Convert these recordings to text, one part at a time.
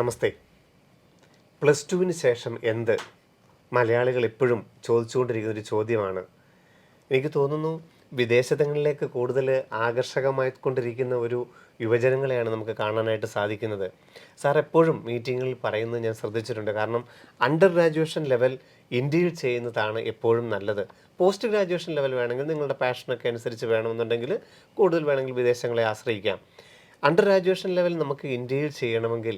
നമസ്തേ. Plus ടുവിന് ശേഷം എന്ത്? മലയാളികൾ എപ്പോഴും ചോദിച്ചുകൊണ്ടിരിക്കുന്ന ഒരു ചോദ്യമാണ്. എനിക്ക് തോന്നുന്നു വിദേശങ്ങളിലേക്ക് കൂടുതൽ ആകർഷകമായിക്കൊണ്ടിരിക്കുന്ന ഒരു യുവജനങ്ങളെയാണ് നമുക്ക് കാണാനായിട്ട് സാധിക്കുന്നത്. സാർ എപ്പോഴും മീറ്റിങ്ങുകളിൽ പറയുന്നത് ഞാൻ ശ്രദ്ധിച്ചിട്ടുണ്ട്. കാരണം അണ്ടർ ഗ്രാജുവേഷൻ ലെവൽ ഇന്ത്യയിൽ ചെയ്യുന്നതാണ് എപ്പോഴും നല്ലത്. പോസ്റ്റ് ഗ്രാജുവേഷൻ ലെവൽ വേണമെങ്കിൽ നിങ്ങളുടെ പാഷനൊക്കെ അനുസരിച്ച് വേണമെന്നുണ്ടെങ്കിൽ കൂടുതൽ വേണമെങ്കിൽ വിദേശങ്ങളെ ആശ്രയിക്കാം. അണ്ടർ ഗ്രാജുവേഷൻ ലെവൽ നമുക്ക് ഇന്ത്യയിൽ ചെയ്യണമെങ്കിൽ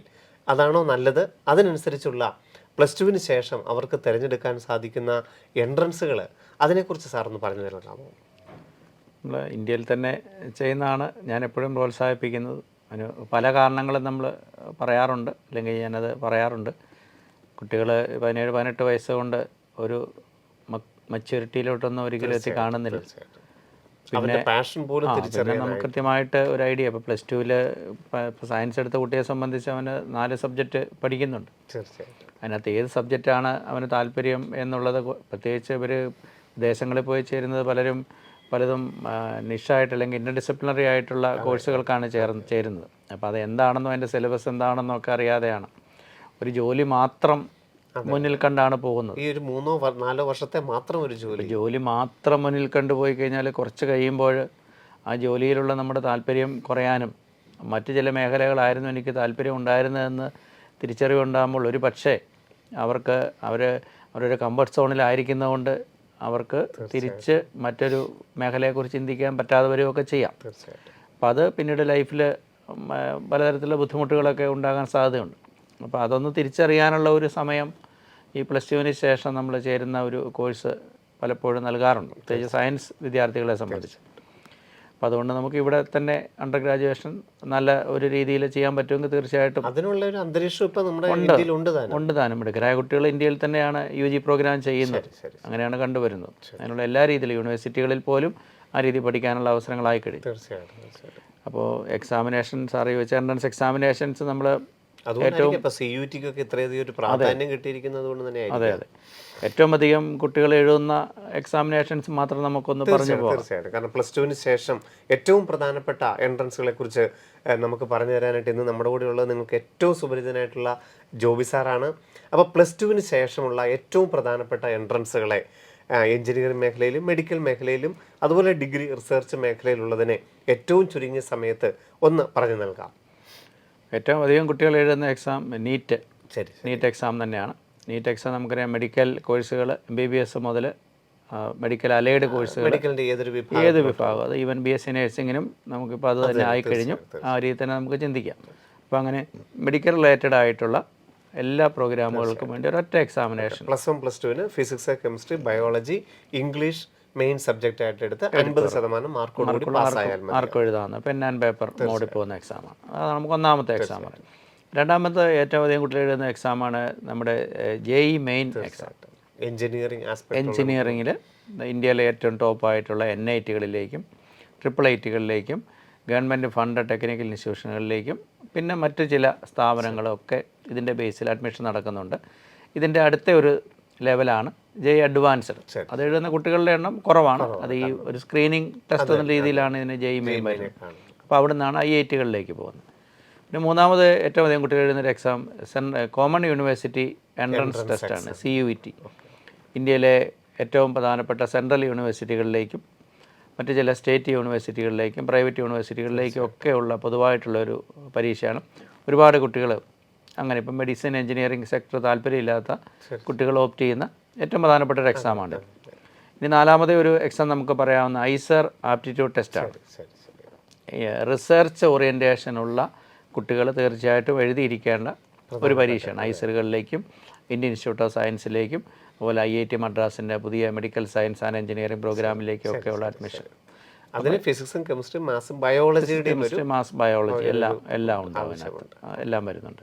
അതാണോ നല്ലത്? അതിനനുസരിച്ചുള്ള പ്ലസ് ടുവിന് ശേഷം അവർക്ക് തിരഞ്ഞെടുക്കാൻ സാധിക്കുന്ന എൻട്രൻസുകൾ, അതിനെക്കുറിച്ച് സാറൊന്ന് പറഞ്ഞു തരാമോ? നമ്മൾ ഇന്ത്യയിൽ തന്നെ ചെയ്യുന്നതാണ് ഞാൻ എപ്പോഴും പ്രോത്സാഹിപ്പിക്കുന്നത്. അതിന് പല കാരണങ്ങളും നമ്മൾ പറയാറുണ്ട്, അല്ലെങ്കിൽ ഞാനത് പറയാറുണ്ട്. കുട്ടികൾ 17-18 വയസ്സ് കൊണ്ട് ഒരു മച്യൂരിറ്റിയിലോട്ടൊന്നും ഒരിക്കലും എത്തി കാണുന്നില്ല. പിന്നെ നമുക്ക് കൃത്യമായിട്ട് ഒരു ഐഡിയ, ഇപ്പോൾ പ്ലസ് ടുവിൽ സയൻസ് എടുത്ത കുട്ടിയെ സംബന്ധിച്ച് അവന് 4 സബ്ജക്റ്റ് പഠിക്കുന്നുണ്ട്. അതിനകത്ത് ഏത് സബ്ജക്റ്റാണ് അവന് താല്പര്യം എന്നുള്ളത്, പ്രത്യേകിച്ച് ഇവർ വിദേശങ്ങളിൽ പോയി ചേരുന്നത് പലതും നിഷായിട്ട് അല്ലെങ്കിൽ ഇൻ്റർ ഡിസിപ്ലിനറി ആയിട്ടുള്ള കോഴ്സുകൾക്കാണ് ചേരുന്നത്. അപ്പോൾ അത് എന്താണെന്നോ അതിൻ്റെ സിലബസ് എന്താണെന്നോ ഒക്കെ അറിയാതെയാണ്, ഒരു ജോലി മാത്രം മുന്നിൽ കണ്ടാണ് പോകുന്നത്. ഈ ഒരു 3-4 വർഷത്തെ മാത്രം ഒരു ജോലി മാത്രം മുന്നിൽ കണ്ടുപോയി കഴിഞ്ഞാൽ കുറച്ച് കഴിയുമ്പോൾ ആ ജോലിയിലുള്ള നമ്മുടെ താല്പര്യം കുറയാനും, മറ്റ് ചില മേഖലകളായിരുന്നു എനിക്ക് താല്പര്യം ഉണ്ടായിരുന്നതെന്ന് തിരിച്ചറിവുണ്ടാകുമ്പോൾ ഒരു പക്ഷേ അവരൊരു കംഫർട്ട് സോണിലായിരിക്കുന്നതുകൊണ്ട് അവർക്ക് തിരിച്ച് മറ്റൊരു മേഖലയെക്കുറിച്ച് ചിന്തിക്കാൻ പറ്റാതെ വരികയൊക്കെ ചെയ്യാം. അപ്പോൾ അത് പിന്നീട് ലൈഫിൽ പലതരത്തിലുള്ള ബുദ്ധിമുട്ടുകളൊക്കെ ഉണ്ടാകാൻ സാധ്യതയുണ്ട്. അപ്പോൾ അതൊന്ന് തിരിച്ചറിയാനുള്ള ഒരു സമയം ഈ പ്ലസ് ടുവിന് ശേഷം നമ്മൾ ചേരുന്ന ഒരു കോഴ്സ് പലപ്പോഴും നൽകാറുണ്ട്, പ്രത്യേകിച്ച് സയൻസ് വിദ്യാർത്ഥികളെ സംബന്ധിച്ച്. അപ്പോൾ അതുകൊണ്ട് നമുക്ക് ഇവിടെ തന്നെ അണ്ടർ ഗ്രാജുവേഷൻ നല്ല ഒരു രീതിയിൽ ചെയ്യാൻ പറ്റുമെങ്കിൽ തീർച്ചയായിട്ടും അതിനുള്ള ഒരു അന്തരീക്ഷം ഇപ്പോൾ നമ്മുടെ ഇന്ത്യയിൽ ഉണ്ട് താനും. മിടുക്കരായ കുട്ടികൾ ഇന്ത്യയിൽ തന്നെയാണ് UG പ്രോഗ്രാം ചെയ്യുന്നത്, അങ്ങനെയാണ് കണ്ടുവരുന്നത്. അതിനുള്ള എല്ലാ രീതിയിലും യൂണിവേഴ്സിറ്റികളിൽ പോലും ആ രീതി പഠിക്കാനുള്ള അവസരങ്ങളായി കഴിയും. തീർച്ചയായിട്ടും. അപ്പോൾ എക്സാമിനേഷൻ സാറ് ചോദിച്ച എൻട്രൻസ് എക്സാമിനേഷൻസ് നമ്മൾ അതെ ഏറ്റവും അധികം കുട്ടികൾ എഴുതുന്ന എക്സാമിനേഷൻസ് മാത്രം നമുക്കൊന്ന് പറഞ്ഞു പോകാം. തീർച്ചയായിട്ടും. കാരണം പ്ലസ് ടുവിന് ശേഷം ഏറ്റവും പ്രധാനപ്പെട്ട എൻട്രൻസുകളെ കുറിച്ച് നമുക്ക് പറഞ്ഞു തരാനായിട്ട് ഇന്ന് നമ്മുടെ കൂടെ ഉള്ളത് നിങ്ങൾക്ക് ഏറ്റവും സുപരിചിതനായിട്ടുള്ള ജോബി സാറാണ്. അപ്പോൾ പ്ലസ് ടുവിന് ശേഷമുള്ള ഏറ്റവും പ്രധാനപ്പെട്ട എൻട്രൻസുകളെ എഞ്ചിനീയറിംഗ് മേഖലയിലും മെഡിക്കൽ മേഖലയിലും അതുപോലെ ഡിഗ്രി റിസർച്ച് മേഖലയിലുള്ളതിനെ ഏറ്റവും ചുരുങ്ങിയ സമയത്ത് ഒന്ന് പറഞ്ഞു നൽകാം. ഏറ്റവും അധികം കുട്ടികൾ എഴുതുന്ന എക്സാം നീറ്റ് എക്സാം തന്നെയാണ്. നീറ്റ് എക്സാം നമുക്കറിയാം, മെഡിക്കൽ കോഴ്സുകൾ MBBS മുതൽ മെഡിക്കൽ അലൈഡ് കോഴ്സുകൾ ഏത് വിഭാഗം, അത് ഈവൻ BSc നഴ്സിങ്ങിനും നമുക്കിപ്പോൾ അത് തന്നെ ആയിക്കഴിഞ്ഞു. ആ രീതിയിൽ തന്നെ നമുക്ക് ചിന്തിക്കാം. അപ്പോൾ അങ്ങനെ മെഡിക്കൽ റിലേറ്റഡ് ആയിട്ടുള്ള എല്ലാ പ്രോഗ്രാമുകൾക്കും വേണ്ടി ഒരൊറ്റ examination plus 1 plus 2 physics, chemistry, biology, English main subject ആയിട്ട് എടുത്ത് 50% മാർക്ക് എഴുതാവുന്ന പെൻ ആൻഡ് പേപ്പർ മോഡിൽ പോകുന്ന എക്സാമാണ്. അതാണ് നമുക്ക് ഒന്നാമത്തെ എക്സാമാണ്. രണ്ടാമത്തെ ഏറ്റവും അധികം കുട്ടികൾ എഴുതുന്ന എക്സാമാണ് നമ്മുടെ JEE മെയിൻ എക്സാം. എഞ്ചിനീയറിങ്ങിൽ ഇന്ത്യയിലെ ഏറ്റവും ടോപ്പായിട്ടുള്ള NITകളിലേക്കും IIITകളിലേക്കും ഗവൺമെൻറ് ഫണ്ട് ടെക്നിക്കൽ ഇൻസ്റ്റിറ്റ്യൂഷനുകളിലേക്കും പിന്നെ മറ്റു ചില സ്ഥാപനങ്ങളൊക്കെ ഇതിൻ്റെ ബേസിൽ അഡ്മിഷൻ നടക്കുന്നുണ്ട്. ഇതിൻ്റെ അടുത്ത ഒരു ലെവലാണ് JEE അഡ്വാൻസ്ഡ്. അത് എഴുതുന്ന കുട്ടികളുടെ എണ്ണം കുറവാണ്. അത് ഈ ഒരു സ്ക്രീനിങ് ടെസ്റ്റ് എന്ന രീതിയിലാണ് ഇതിന് JEE മെയിൻ വരുന്നത്. അപ്പോൾ അവിടെ നിന്നാണ് IITകളിലേക്ക് പോകുന്നത്. പിന്നെ മൂന്നാമത് ഏറ്റവും അധികം കുട്ടികൾ എഴുതുന്നൊരു എക്സാം കോമൺ യൂണിവേഴ്സിറ്റി എൻട്രൻസ് ടെസ്റ്റാണ്, CUET. ഇന്ത്യയിലെ ഏറ്റവും പ്രധാനപ്പെട്ട സെൻട്രൽ യൂണിവേഴ്സിറ്റികളിലേക്കും മറ്റ് ചില സ്റ്റേറ്റ് യൂണിവേഴ്സിറ്റികളിലേക്കും പ്രൈവറ്റ് യൂണിവേഴ്സിറ്റികളിലേക്കും ഒക്കെയുള്ള പൊതുവായിട്ടുള്ളൊരു പരീക്ഷയാണ്. ഒരുപാട് കുട്ടികൾ അങ്ങനെ ഇപ്പം മെഡിസിൻ, എഞ്ചിനീയറിംഗ് സെക്ടർ താല്പര്യമില്ലാത്ത കുട്ടികൾ ഓപ്റ്റ് ചെയ്യുന്ന ഏറ്റവും പ്രധാനപ്പെട്ട ഒരു എക്സാമാണ്. ഇനി നാലാമത്തെ ഒരു എക്സാം നമുക്ക് പറയാവുന്ന ISER ആപ്റ്റിറ്റ്യൂഡ് ടെസ്റ്റാണ്. റിസർച്ച് ഓറിയൻറ്റേഷനുള്ള കുട്ടികൾ തീർച്ചയായിട്ടും എഴുതിയിരിക്കേണ്ട ഒരു പരീക്ഷയാണ്. ISERകളിലേക്കും ഇന്ത്യൻ ഇൻസ്റ്റിറ്റ്യൂട്ട് ഓഫ് സയൻസിലേക്കും അതുപോലെ IIT മദ്രാസിൻ്റെ പുതിയ മെഡിക്കൽ സയൻസ് ആൻഡ് എഞ്ചിനീയറിംഗ് പ്രോഗ്രാമിലേക്കും ഒക്കെയുള്ള അഡ്മിഷൻ. അതിന് ഫിസിക്സും കെമിസ്ട്രി, മാത്സും ബയോളജി എല്ലാം ഉണ്ടാവും, എല്ലാം വരുന്നുണ്ട്.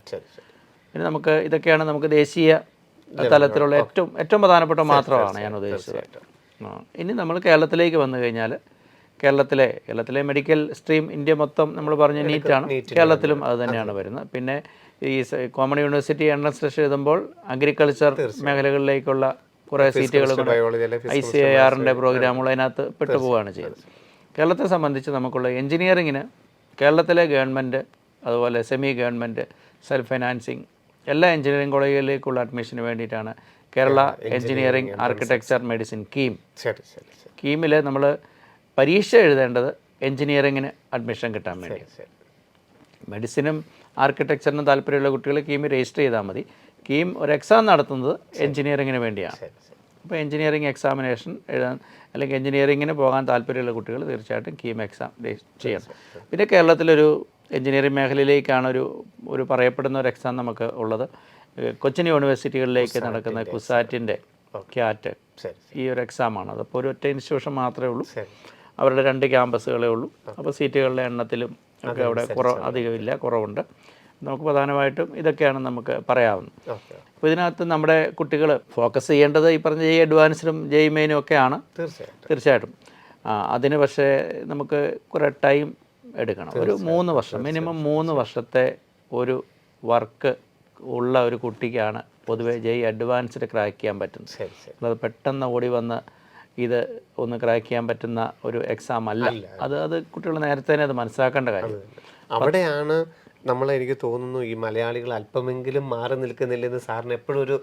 പിന്നെ നമുക്ക് നമുക്ക് ദേശീയ തലത്തിലുള്ള ഏറ്റവും പ്രധാനപ്പെട്ട മാത്രമാണ് ഞാൻ ഉദ്ദേശിച്ചത്. ഇനി നമ്മൾ കേരളത്തിലേക്ക് വന്നു കഴിഞ്ഞാൽ കേരളത്തിലെ മെഡിക്കൽ സ്ട്രീം ഇന്ത്യ മൊത്തം നമ്മൾ പറഞ്ഞ നീറ്റാണ്. കേരളത്തിലും അത് തന്നെയാണ് വരുന്നത്. പിന്നെ ഈ കോമൺ യൂണിവേഴ്സിറ്റി എൻട്രൻസ് ടെസ്റ്റ് എഴുതുമ്പോൾ അഗ്രികൾച്ചർ മേഖലകളിലേക്കുള്ള കുറേ സീറ്റുകൾ ICAR-ൻ്റെ പ്രോഗ്രാമുകൾ അതിനകത്ത് പെട്ടുപോവുകയാണ് ചെയ്തത്. കേരളത്തെ സംബന്ധിച്ച് നമുക്കുള്ള എഞ്ചിനീയറിങ്ങിന് കേരളത്തിലെ ഗവൺമെൻറ് അതുപോലെ സെമി ഗവൺമെൻറ് സെൽഫ് ഫൈനാൻസിങ് എല്ലാ എഞ്ചിനീയറിംഗ് കോളേജുകളിലേക്കുള്ള അഡ്മിഷന് വേണ്ടിയിട്ടാണ് Kerala engineering architecture medicine KEAM. ശരി ശരി ശരി കീമിൽ നമ്മൾ പരീക്ഷ എഴുതേണ്ടത് എഞ്ചിനീയറിങ്ങിന് അഡ്മിഷൻ കിട്ടാൻ വേണ്ടി. ശരി മെഡിസിനും ആർക്കിടെക്ചറിനും താല്പര്യമുള്ള കുട്ടികൾ കീമിൽ രജിസ്റ്റർ ചെയ്താൽ മതി. കീം ഒരു എക്സാം നടത്തുന്നത് എഞ്ചിനീയറിങ്ങിന് വേണ്ടിയാണ്. ശരി ശരി അപ്പോൾ എഞ്ചിനീയറിംഗ് എക്സാമിനേഷൻ എഴുതാൻ അല്ലെങ്കിൽ എഞ്ചിനീയറിങ്ങിന് പോകാൻ താല്പര്യമുള്ള കുട്ടികൾ തീർച്ചയായിട്ടും കീം എക്സാം ചെയ്യണം. പിന്നെ കേരളത്തിലൊരു എഞ്ചിനീയറിംഗ് മേഖലയിലേക്കാണ് ഒരു പറയപ്പെടുന്ന ഒരു എക്സാം നമുക്ക് ഉള്ളത്. കൊച്ചിൻ യൂണിവേഴ്സിറ്റികളിലേക്ക് നടക്കുന്ന കുസാറ്റിൻ്റെ ക്യാറ്റ് ഈ ഒരു എക്സാമാണ്. അതപ്പോൾ ഒരു ഒറ്റ ഇൻസ്റ്റിറ്റ്യൂഷൻ മാത്രമേ ഉള്ളൂ. അവരുടെ 2 ക്യാമ്പസുകളേ ഉള്ളൂ. അപ്പോൾ സീറ്റുകളുടെ എണ്ണത്തിലും ഒക്കെ അവിടെ അധികമില്ല, കുറവുണ്ട്. നമുക്ക് പ്രധാനമായിട്ടും ഇതൊക്കെയാണ് നമുക്ക് പറയാവുന്നത്. അപ്പോൾ ഇതിനകത്ത് നമ്മുടെ കുട്ടികൾ ഫോക്കസ് ചെയ്യേണ്ടത് ഈ പറഞ്ഞ ജെഇ അഡ്വാൻസ്ഡും ജെഇ മെയിനും ഒക്കെയാണ് തീർച്ചയായിട്ടും. അതിന് പക്ഷേ നമുക്ക് കുറേ ടൈം എടുക്കണം. ഒരു 3 വർഷം, മിനിമം 3 വർഷത്തെ ഒരു വർക്ക് ഉള്ള ഒരു കുട്ടിക്കാണ് പൊതുവേ ജെഇ അഡ്വാൻസ്ഡ് ക്രാക്ക് ചെയ്യാൻ പറ്റുന്നത്. അത് പെട്ടെന്ന് ഓടി വന്ന് ഇത് ഒന്ന് ക്രാക്ക് ചെയ്യാൻ പറ്റുന്ന ഒരു എക്സാം അല്ല. അത് കുട്ടികൾ നേരത്തെ തന്നെ അത് മനസ്സിലാക്കേണ്ട കാര്യം. അവിടെയാണ് എനിക്ക് തോന്നുന്നു ഈ മലയാളികൾ അല്പമെങ്കിലും മാറി നിൽക്കുന്നില്ലെന്ന് സാറിന് എപ്പോഴും ഒരു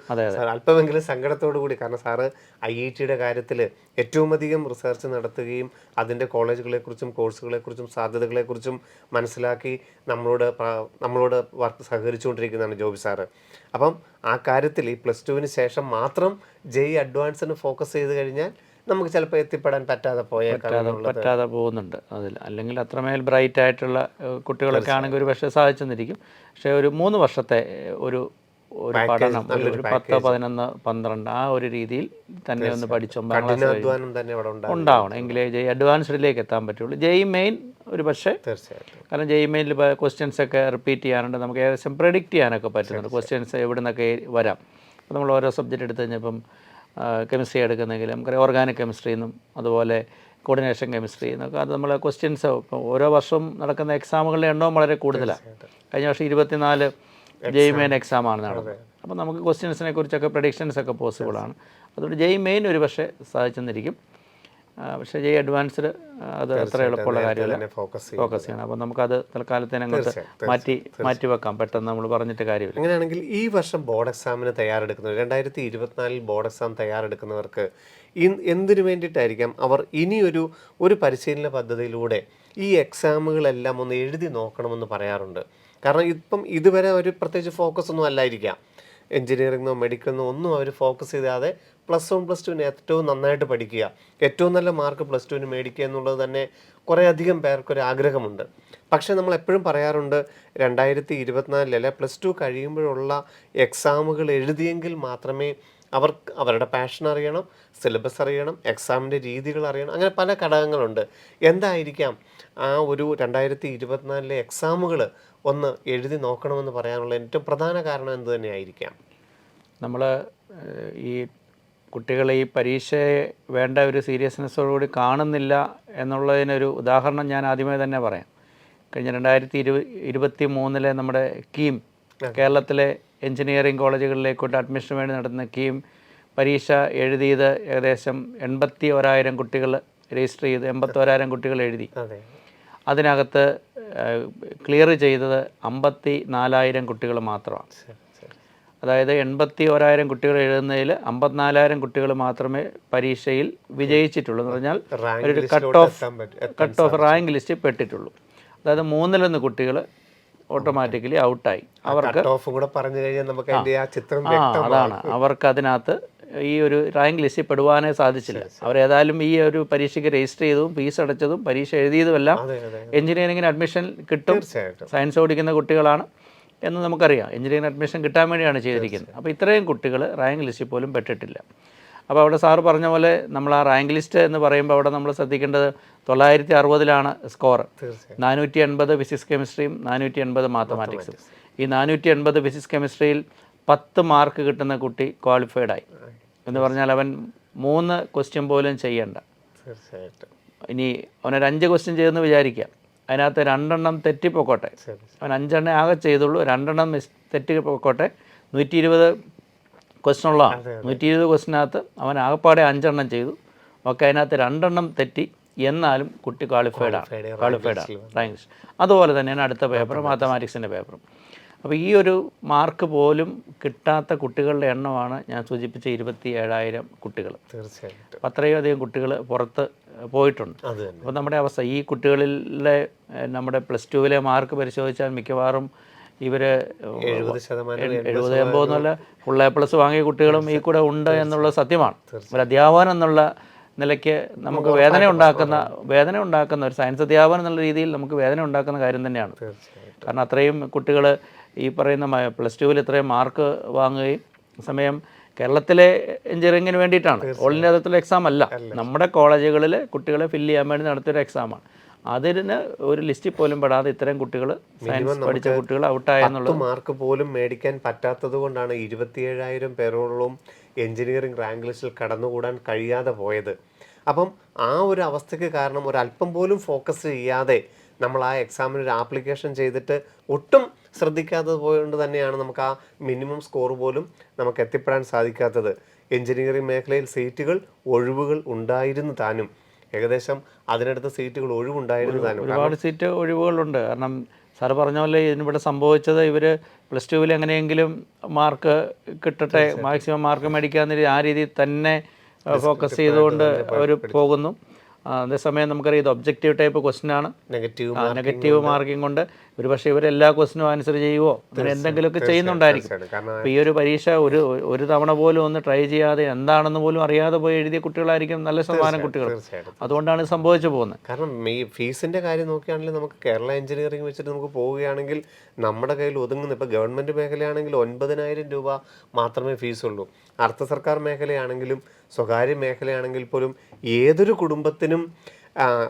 അല്പമെങ്കിലും സങ്കടത്തോടു കൂടി. കാരണം സാറ് IITയുടെ കാര്യത്തിൽ ഏറ്റവും അധികം റിസർച്ച് നടത്തുകയും അതിൻ്റെ കോളേജുകളെക്കുറിച്ചും കോഴ്സുകളെക്കുറിച്ചും സാധ്യതകളെക്കുറിച്ചും മനസ്സിലാക്കി നമ്മളോട് വർക്ക് സഹകരിച്ചുകൊണ്ടിരിക്കുന്നതാണ് ജോബി സാറ്. അപ്പം ആ കാര്യത്തിൽ ഈ +2 ശേഷം മാത്രം ജെഇ അഡ്വാൻസിന് ഫോക്കസ് ചെയ്ത് കഴിഞ്ഞാൽ നമുക്ക് ചിലപ്പോൾ എത്തിപ്പെടാൻ പറ്റാതെ പോകുന്നുണ്ട് അതിൽ. അല്ലെങ്കിൽ അത്രമേൽ ബ്രൈറ്റ് ആയിട്ടുള്ള കുട്ടികളൊക്കെ ആണെങ്കിൽ ഒരു പക്ഷേ സാധിച്ചെന്നിരിക്കും. പക്ഷേ ഒരു 3 വർഷത്തെ ഒരു പഠനം, ഒരു 10, 11, 12 ആ ഒരു രീതിയിൽ തന്നെ ഒന്ന് പഠിച്ച് 9ാം ക്ലാസ് ഉണ്ടാവണം. എങ്കിലേ ജെഇ അഡ്വാൻസ്ഡിലേക്ക് എത്താൻ പറ്റുള്ളൂ. ജെഇ മെയിൻ ഒരു പക്ഷേ കാരണം ജെഇ മെയിനിൽ ക്വസ്റ്റ്യൻസ് ഒക്കെ റിപ്പീറ്റ് ചെയ്യാനുണ്ട്. നമുക്ക് ഏകദേശം പ്രെഡിക്റ്റ് ചെയ്യാനൊക്കെ പറ്റുന്നുണ്ട് ക്വസ്റ്റ്യൻസ് എവിടെ നിന്നൊക്കെ വരാം. അപ്പോൾ നമ്മൾ ഓരോ സബ്ജക്റ്റ് എടുത്തു കഴിഞ്ഞപ്പം കെമിസ്ട്രി എടുക്കുന്നെങ്കിൽ നമുക്കറിയാം ഓർഗാനിക് കെമിസ്ട്രി എന്നും അതുപോലെ കോർഡിനേഷൻ കെമിസ്ട്രി എന്നൊക്കെ അത് നമ്മളെ ക്വസ്റ്റ്യൻസ് ഇപ്പോൾ ഓരോ വർഷവും നടക്കുന്ന എക്സാമുകളുടെ എണ്ണവും വളരെ കൂടുതലാണ്. കഴിഞ്ഞ വർഷം 24 ജെഇ മെയിൻ എക്സാമാണ് നടന്നത്. അപ്പോൾ നമുക്ക് ക്വസ്റ്റ്യൻസിനെ കുറിച്ചൊക്കെ പ്രഡിക്ഷൻസ് ഒക്കെ പോസിബിളാണ്. അതുകൊണ്ട് ജെഇ മെയിൻ ഒരു പക്ഷേ സാധിച്ചെന്നിരിക്കും. പക്ഷേ ജെഇ അഡ്വാൻസ്ഡ് അത് അത്ര എളുപ്പമുള്ള കാര്യമല്ല, ഫോക്കസ് ചെയ്യണം. അപ്പോൾ നമുക്കത് തൽക്കാലത്തേന് അങ്ങോട്ട് മാറ്റി വെക്കാം. പെട്ടെന്ന് നമ്മൾ പറഞ്ഞിട്ട് കാര്യമില്ല. അങ്ങനെയാണെങ്കിൽ ഈ വർഷം ബോർഡ് എക്സാമിന് തയ്യാറെടുക്കുന്നവർ 2024 ബോർഡ് എക്സാം തയ്യാറെടുക്കുന്നവർക്ക് എന്തിനു വേണ്ടിയിട്ടായിരിക്കാം അവർ ഇനിയൊരു പരിശീലന പദ്ധതിയിലൂടെ ഈ എക്സാമുകളെല്ലാം ഒന്ന് എഴുതി നോക്കണമെന്ന് പറയാറുണ്ട്? കാരണം ഇപ്പം ഇതുവരെ ഒരു പ്രത്യേകിച്ച് ഫോക്കസ് ഒന്നും അല്ലായിരിക്കാം. എഞ്ചിനീയറിംഗോ മെഡിക്കലിനോ ഒന്നും അവർ ഫോക്കസ് ചെയ്താതെ +1 +2 ഏറ്റവും നന്നായിട്ട് പഠിക്കുക, ഏറ്റവും നല്ല മാർക്ക് +2 മേടിക്കുക എന്നുള്ളത് തന്നെ കുറേ അധികം പേർക്കൊരു ആഗ്രഹമുണ്ട്. പക്ഷേ നമ്മൾ എപ്പോഴും പറയാറുണ്ട് 2024 +2 കഴിയുമ്പോഴുള്ള എക്സാമുകൾ എഴുതിയെങ്കിൽ മാത്രമേ അവരുടെ പാഷൻ അറിയണം, സിലബസ് അറിയണം, എക്സാമിൻ്റെ രീതികൾ അറിയണം. അങ്ങനെ പല ഘടകങ്ങളുണ്ട്. എന്തായിരിക്കാം ആ ഒരു 2024 എക്സാമുകൾ ഒന്ന് എഴുതി നോക്കണമെന്ന് പറയാനുള്ള ഏറ്റവും പ്രധാന കാരണം എന്ത് തന്നെയായിരിക്കാം? നമ്മൾ ഈ കുട്ടികളെ ഈ പരീക്ഷയെ വേണ്ട ഒരു സീരിയസ്നെസ്സോടുകൂടി കാണുന്നില്ല എന്നുള്ളതിനൊരു ഉദാഹരണം ഞാൻ ആദ്യമേ തന്നെ പറയാം. കഴിഞ്ഞ 2023 നമ്മുടെ കീം കേരളത്തിലെ എഞ്ചിനീയറിംഗ് കോളേജുകളിലേക്കോട്ട് അഡ്മിഷന് വേണ്ടി നടത്തുന്ന കീം പരീക്ഷ എഴുതിയത് ഏകദേശം 81,000 കുട്ടികൾ രജിസ്റ്റർ ചെയ്ത് 81,000 കുട്ടികൾ എഴുതി. അതിനകത്ത് ക്ലിയർ ചെയ്തത് 54,000 കുട്ടികൾ മാത്രമാണ്. അതായത് 81,000 കുട്ടികൾ എഴുതുന്നതിൽ 54,000 കുട്ടികൾ മാത്രമേ പരീക്ഷയിൽ വിജയിച്ചിട്ടുള്ളൂ. എന്ന് പറഞ്ഞാൽ ഒരു കട്ട് ഓഫ് റാങ്ക് ലിസ്റ്റ് പെട്ടിട്ടുള്ളൂ. അതായത് 3-1 കുട്ടികൾ ഓട്ടോമാറ്റിക്കലി ഔട്ടായി. അവർക്ക് അതാണ് അവർക്ക് അതിനകത്ത് ഈ ഒരു റാങ്ക് ലിസ്റ്റിൽ പെടുവാനേ സാധിച്ചില്ല. അവരേതായാലും ഈ ഒരു പരീക്ഷയ്ക്ക് രജിസ്റ്റർ ചെയ്തതും ഫീസ് അടച്ചതും പരീക്ഷ എഴുതിയതുമെല്ലാം എഞ്ചിനീയറിംഗിന് അഡ്മിഷൻ കിട്ടും, സയൻസ് പഠിക്കുന്ന കുട്ടികളാണ് എന്ന് നമുക്കറിയാം. എഞ്ചിനീയറിംഗ് അഡ്മിഷൻ കിട്ടാൻ വേണ്ടിയാണ് ചെയ്തിരിക്കുന്നത്. അപ്പോൾ ഇത്രയും കുട്ടികൾ റാങ്ക് ലിസ്റ്റിൽ പോലും പെട്ടിട്ടില്ല. അപ്പോൾ അവിടെ സാറ് പറഞ്ഞ പോലെ നമ്മൾ ആ റാങ്ക് ലിസ്റ്റ് എന്ന് പറയുമ്പോൾ അവിടെ നമ്മൾ ശ്രദ്ധിക്കേണ്ടത് 960 സ്കോർ. 480 ഫിസിക്സ് കെമിസ്ട്രിയും 480 മാത്തമാറ്റിക്സും. ഈ 480 ഫിസിക്സ് കെമിസ്ട്രിയിൽ 10 മാർക്ക് കിട്ടുന്ന കുട്ടി ക്വാളിഫൈഡായി എന്ന് പറഞ്ഞാൽ അവൻ 3 ക്വസ്റ്റ്യൻ പോലും ചെയ്യണ്ട. ഇനി അവനൊരു 5 ക്വസ്റ്റ്യൻ ചെയ്തെന്ന് വിചാരിക്കാം, അതിനകത്ത് 2 എണ്ണം തെറ്റിപ്പോക്കോട്ടെ, അവൻ 5 എണ്ണം ആകെ ചെയ്തുള്ളൂ, 2 എണ്ണം തെറ്റിപ്പോക്കോട്ടെ, 120 ക്വസ്റ്റ്യൻ ഉള്ളതാണ്. 120 ക്വസ്റ്റിനകത്ത് അവൻ ആകെപ്പാടെ 5 എണ്ണം ചെയ്തു. ഒക്കെ അതിനകത്ത് 2 എണ്ണം തെറ്റി, എന്നാലും കുട്ടി ക്വാളിഫൈഡാണ് റാങ്ക് ലിസ്റ്റ്. അതുപോലെ തന്നെയാണ് അടുത്ത പേപ്പർ മാത്തമാറ്റിക്സിൻ്റെ പേപ്പറും. അപ്പോൾ ഈ ഒരു മാർക്ക് പോലും കിട്ടാത്ത കുട്ടികളുടെ എണ്ണമാണ് ഞാൻ സൂചിപ്പിച്ച 27,000 കുട്ടികൾ. തീർച്ചയായിട്ടും അപ്പോൾ അത്രയും അധികം കുട്ടികൾ പുറത്ത് പോയിട്ടുണ്ട്. അപ്പോൾ നമ്മുടെ അവസ്ഥ ഈ കുട്ടികളിലെ നമ്മുടെ +2 മാർക്ക് പരിശോധിച്ചാൽ മിക്കവാറും ഇവർ 70-80 എന്നല്ല ഫുൾ A+ വാങ്ങിയ കുട്ടികളും ഈ കൂടെ ഉണ്ട് എന്നുള്ളത് സത്യമാണ്. ഒരു അധ്യാപകൻ എന്നുള്ള നിലയ്ക്ക് നമുക്ക് വേദന ഉണ്ടാക്കുന്ന ഒരു സയൻസ് അധ്യാപനം എന്നുള്ള രീതിയിൽ നമുക്ക് വേദന ഉണ്ടാക്കുന്ന കാര്യം തന്നെയാണ്. കാരണം അത്രയും കുട്ടികൾ ഈ പറയുന്ന +2 ഇത്രയും മാർക്ക് വാങ്ങുകയും സമയം കേരളത്തിലെ എഞ്ചിനീയറിങ്ങിന് വേണ്ടിയിട്ടാണ്, ഓൾ ഇന്ത്യ തലത്തിലുള്ള എക്സാം അല്ല, നമ്മുടെ കോളേജുകളിൽ കുട്ടികളെ ഫില്ല് ചെയ്യാൻ വേണ്ടി നടത്തിയൊരു എക്സാമാണ്. അതിന് ഒരു ലിസ്റ്റിൽ പോലും പെടാതെ ഇത്രയും കുട്ടികൾ സയൻസ് പഠിച്ച കുട്ടികൾ ഔട്ടായെന്നുള്ളത് മാർക്ക് പോലും മേടിക്കാൻ പറ്റാത്തത് കൊണ്ടാണ് 27,000 പേരോളം എഞ്ചിനീയറിംഗ് റാങ്ക് ലിസ്റ്റിൽ കടന്നുകൂടാൻ കഴിയാതെ പോയത്. അപ്പം ആ ഒരു അവസ്ഥയ്ക്ക് കാരണം ഒരല്പം പോലും ഫോക്കസ് ചെയ്യാതെ നമ്മൾ ആ എക്സാമിന് ഒരു ആപ്ലിക്കേഷൻ ചെയ്തിട്ട് ഒട്ടും ശ്രദ്ധിക്കാത്തത് പോയത് തന്നെയാണ് നമുക്ക് ആ മിനിമം സ്കോർ പോലും നമുക്ക് എത്തിപ്പെടാൻ സാധിക്കാത്തത്. എഞ്ചിനീയറിംഗ് മേഖലയിൽ സീറ്റുകൾ ഒഴിവുകൾ ഉണ്ടായിരുന്നു താനും, ഏകദേശം അതിനടുത്ത് സീറ്റുകൾ ഒഴിവുണ്ടായിരുന്നു താനും. ഒരുപാട് സീറ്റ് ഒഴിവുകളുണ്ട്. കാരണം സാറ് പറഞ്ഞ പോലെ ഇതിനിവിടെ സംഭവിച്ചത് ഇവർ +2 എങ്ങനെയെങ്കിലും മാർക്ക് കിട്ടട്ടെ, മാക്സിമം മാർക്ക് മേടിക്കാവുന്ന ആ രീതിയിൽ തന്നെ ഫോക്കസ് ചെയ്തുകൊണ്ട് അവർ പോകുന്നു. അതേസമയം നമുക്കറിയാം ഇത് ഒബ്ജക്റ്റീവ് ടൈപ്പ് ക്വസ്റ്റ്യൻ ആണ്, നെഗറ്റീവ് മാർക്കിംഗ് കൊണ്ട് ഒരു പക്ഷേ ഇവരെല്ലാ ക്വസ്റ്റിനും ആൻസർ ചെയ്യുമോ അങ്ങനെ എന്തെങ്കിലുമൊക്കെ ചെയ്യുന്നുണ്ടായിരിക്കും. അപ്പോൾ ഈ ഒരു പരീക്ഷ ഒരു തവണ പോലും ഒന്ന് ട്രൈ ചെയ്യാതെ എന്താണെന്ന് പോലും അറിയാതെ പോയി എഴുതിയ കുട്ടികളായിരിക്കും നല്ല ശതമാനം കുട്ടികൾ. അതുകൊണ്ടാണ് സംഭവിച്ചു പോകുന്നത്. കാരണം ഈ ഫീസിൻ്റെ കാര്യം നോക്കുകയാണെങ്കിൽ നമുക്ക് കേരള എഞ്ചിനീയറിംഗ് വെച്ചിട്ട് നമുക്ക് പോവുകയാണെങ്കിൽ നമ്മുടെ കയ്യിൽ ഒതുങ്ങുന്ന, ഇപ്പോൾ ഗവൺമെൻറ് മേഖലയാണെങ്കിൽ 9,000 രൂപ മാത്രമേ ഫീസുള്ളൂ. അർദ്ധ സർക്കാർ മേഖലയാണെങ്കിലും സ്വകാര്യ മേഖലയാണെങ്കിൽ പോലും ഏതൊരു കുടുംബത്തിനും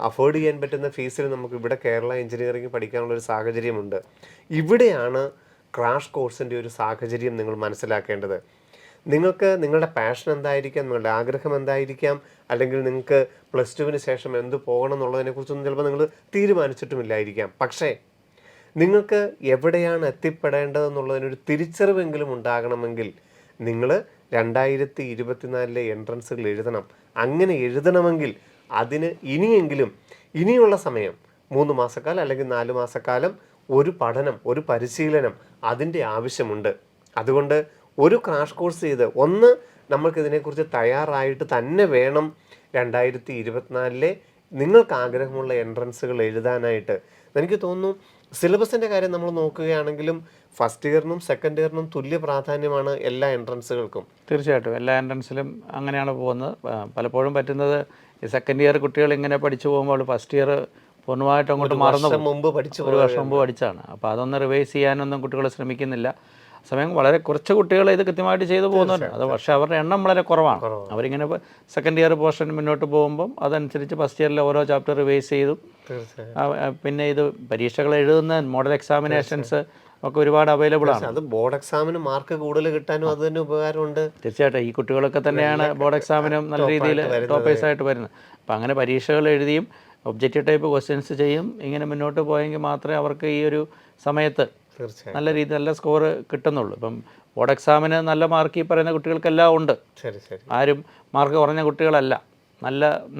അഫോർഡ് ചെയ്യാൻ പറ്റുന്ന ഫീസിൽ നമുക്ക് ഇവിടെ കേരള എഞ്ചിനീയറിംഗ് പഠിക്കാനുള്ളൊരു സാഹചര്യമുണ്ട്. ഇവിടെയാണ് ക്രാഷ് കോഴ്സിൻ്റെ ഒരു സാഹചര്യം നിങ്ങൾ മനസ്സിലാക്കേണ്ടത്. നിങ്ങൾക്ക് നിങ്ങളുടെ പാഷൻ എന്തായിരിക്കാം, നിങ്ങളുടെ ആഗ്രഹം എന്തായിരിക്കാം, അല്ലെങ്കിൽ നിങ്ങൾക്ക് +2 ശേഷം എന്ത് പോകണം എന്നുള്ളതിനെക്കുറിച്ചൊന്നും ചിലപ്പോൾ നിങ്ങൾ തീരുമാനിച്ചിട്ടുമില്ലായിരിക്കാം. പക്ഷേ നിങ്ങൾക്ക് എവിടെയാണ് എത്തിപ്പെടേണ്ടതെന്നുള്ളതിനൊരു തിരിച്ചറിവെങ്കിലും ഉണ്ടാകണമെങ്കിൽ നിങ്ങൾ 2024 എൻട്രൻസുകൾ എഴുതണം. അങ്ങനെ എഴുതണമെങ്കിൽ അതിന് ഇനിയുള്ള സമയം 3 മാസക്കാലം അല്ലെങ്കിൽ 4 മാസക്കാലം ഒരു പഠനം, ഒരു പരിശീലനം അതിൻ്റെ ആവശ്യമുണ്ട്. അതുകൊണ്ട് ഒരു ക്രാഷ് കോഴ്സ് ചെയ്ത് നമ്മൾക്കിതിനെക്കുറിച്ച് തയ്യാറായിട്ട് തന്നെ വേണം 2024 നിങ്ങൾക്ക് ആഗ്രഹമുള്ള എൻട്രൻസുകൾ എഴുതാനായിട്ട്. എനിക്ക് തോന്നുന്നു സിലബസിൻ്റെ കാര്യം നമ്മൾ നോക്കുകയാണെങ്കിലും ഫസ്റ്റ് ഇയറിനും സെക്കൻഡ് ഇയറിനും തുല്യ പ്രാധാന്യമാണ് എല്ലാ എൻട്രൻസുകൾക്കും. തീർച്ചയായിട്ടും എല്ലാ എൻട്രൻസിലും അങ്ങനെയാണ് പോകുന്നത്. പലപ്പോഴും പറ്റുന്നത് ഈ സെക്കൻഡ് ഇയർ കുട്ടികൾ ഇങ്ങനെ പഠിച്ചു പോകുമ്പോൾ ഫസ്റ്റ് ഇയർ പൂർണ്ണമായിട്ട് അങ്ങോട്ട് മറന്നു, ഒരു വർഷം മുമ്പ് പഠിച്ചാണ്. അപ്പോൾ അതൊന്ന് റിവൈസ് ചെയ്യാനൊന്നും കുട്ടികൾ ശ്രമിക്കുന്നില്ല. സമയം വളരെ കുറച്ച് കുട്ടികൾ ഇത് കൃത്യമായിട്ട് ചെയ്തു പോകുന്നുണ്ട്. അത് പക്ഷേ അവരുടെ എണ്ണം വളരെ കുറവാണ്. അവരിങ്ങനെ സെക്കൻഡ് ഇയർ പോർഷൻ മുന്നോട്ട് പോകുമ്പം അതനുസരിച്ച് ഫസ്റ്റ് ഇയറിലെ ഓരോ ചാപ്റ്റർ റിവൈസ് ചെയ്തു. പിന്നെ ഇത് പരീക്ഷകൾ എഴുതുന്ന മോഡൽ എക്സാമിനേഷൻസ് ഒക്കെ ഒരുപാട് അവൈലബിൾ ആണ്. അത് ബോർഡ് എക്സാമിന് മാർക്ക് കൂടുതൽ കിട്ടാനും അത് തന്നെ ഉപകാരമുണ്ട്. തീർച്ചയായിട്ടും ഈ കുട്ടികളൊക്കെ തന്നെയാണ് ബോർഡ് എക്സാമിനും നല്ല രീതിയിൽ ടോപ്പേഴ്സായിട്ട് വരുന്നത്. അപ്പോൾ അങ്ങനെ പരീക്ഷകൾ എഴുതിയും ഒബ്ജക്റ്റീവ് ടൈപ്പ് ക്വസ്റ്റ്യൻസ് ചെയ്യും ഇങ്ങനെ മുന്നോട്ട് പോയെങ്കിൽ മാത്രമേ അവർക്ക് ഈ ഒരു സമയത്ത് നല്ല രീതിയിൽ നല്ല സ്കോർ കിട്ടുന്നുള്ളൂ. ഇപ്പം ബോർഡ് എക്സാമിന് നല്ല മാർക്ക് ഈ പറയുന്ന കുട്ടികൾക്കെല്ലാം ഉണ്ട്. ആരും മാർക്ക് കുറഞ്ഞ കുട്ടികളല്ല,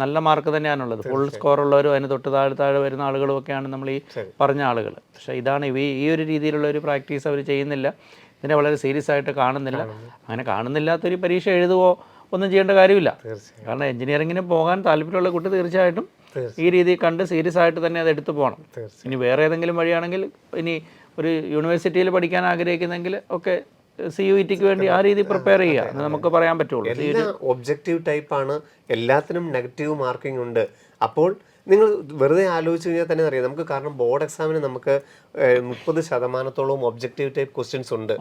നല്ല മാർക്ക് തന്നെയാണുള്ളത്. ഫുൾ സ്കോറുള്ളവരും അതിന് തൊട്ട് താഴെ വരുന്ന ആളുകളും ഒക്കെയാണ് നമ്മൾ ഈ പറഞ്ഞ ആളുകൾ. പക്ഷേ ഇതാണ് ഈ ഒരു രീതിയിലുള്ള ഒരു പ്രാക്ടീസ് അവർ ചെയ്യുന്നില്ല, ഇതിനെ വളരെ സീരിയസ് ആയിട്ട് കാണുന്നില്ല. അങ്ങനെ കാണുന്നില്ലാത്തൊരു പരീക്ഷ എഴുതുകയോ ഒന്നും ചെയ്യേണ്ട കാര്യമില്ല. കാരണം എഞ്ചിനീയറിങ്ങിന് പോകാൻ താല്പര്യമുള്ള കുട്ടി തീർച്ചയായിട്ടും ഈ രീതിയിൽ കണ്ട് സീരിയസ് ആയിട്ട് തന്നെ അത് എടുത്തു പോകണം. ഇനി വേറെ ഏതെങ്കിലും വഴിയാണെങ്കിൽ ഇനി ഒരു യൂണിവേഴ്സിറ്റിയിൽ പഠിക്കാൻ ആഗ്രഹിക്കുന്നെങ്കിൽ ഒക്കെ CUETക്ക് വേണ്ടി ആ രീതി പ്രിപ്പയർ ചെയ്യുക എന്ന് നമുക്ക് പറയാൻ പറ്റുള്ളൂ. ഒബ്ജക്റ്റീവ് ടൈപ്പാണ്, എല്ലാത്തിനും നെഗറ്റീവ് മാർക്കിംഗ് ഉണ്ട്. അപ്പോൾ നിങ്ങൾ വെറുതെ ആലോചിച്ച് കഴിഞ്ഞാൽ തന്നെ അറിയാം നമുക്ക്. കാരണം ബോർഡ് എക്സാമിന് നമുക്ക് 30% ഒബ്ജക്റ്റീവ് ടൈപ്പ് ക്വസ്റ്റ്യൻസ് ഉണ്ട്.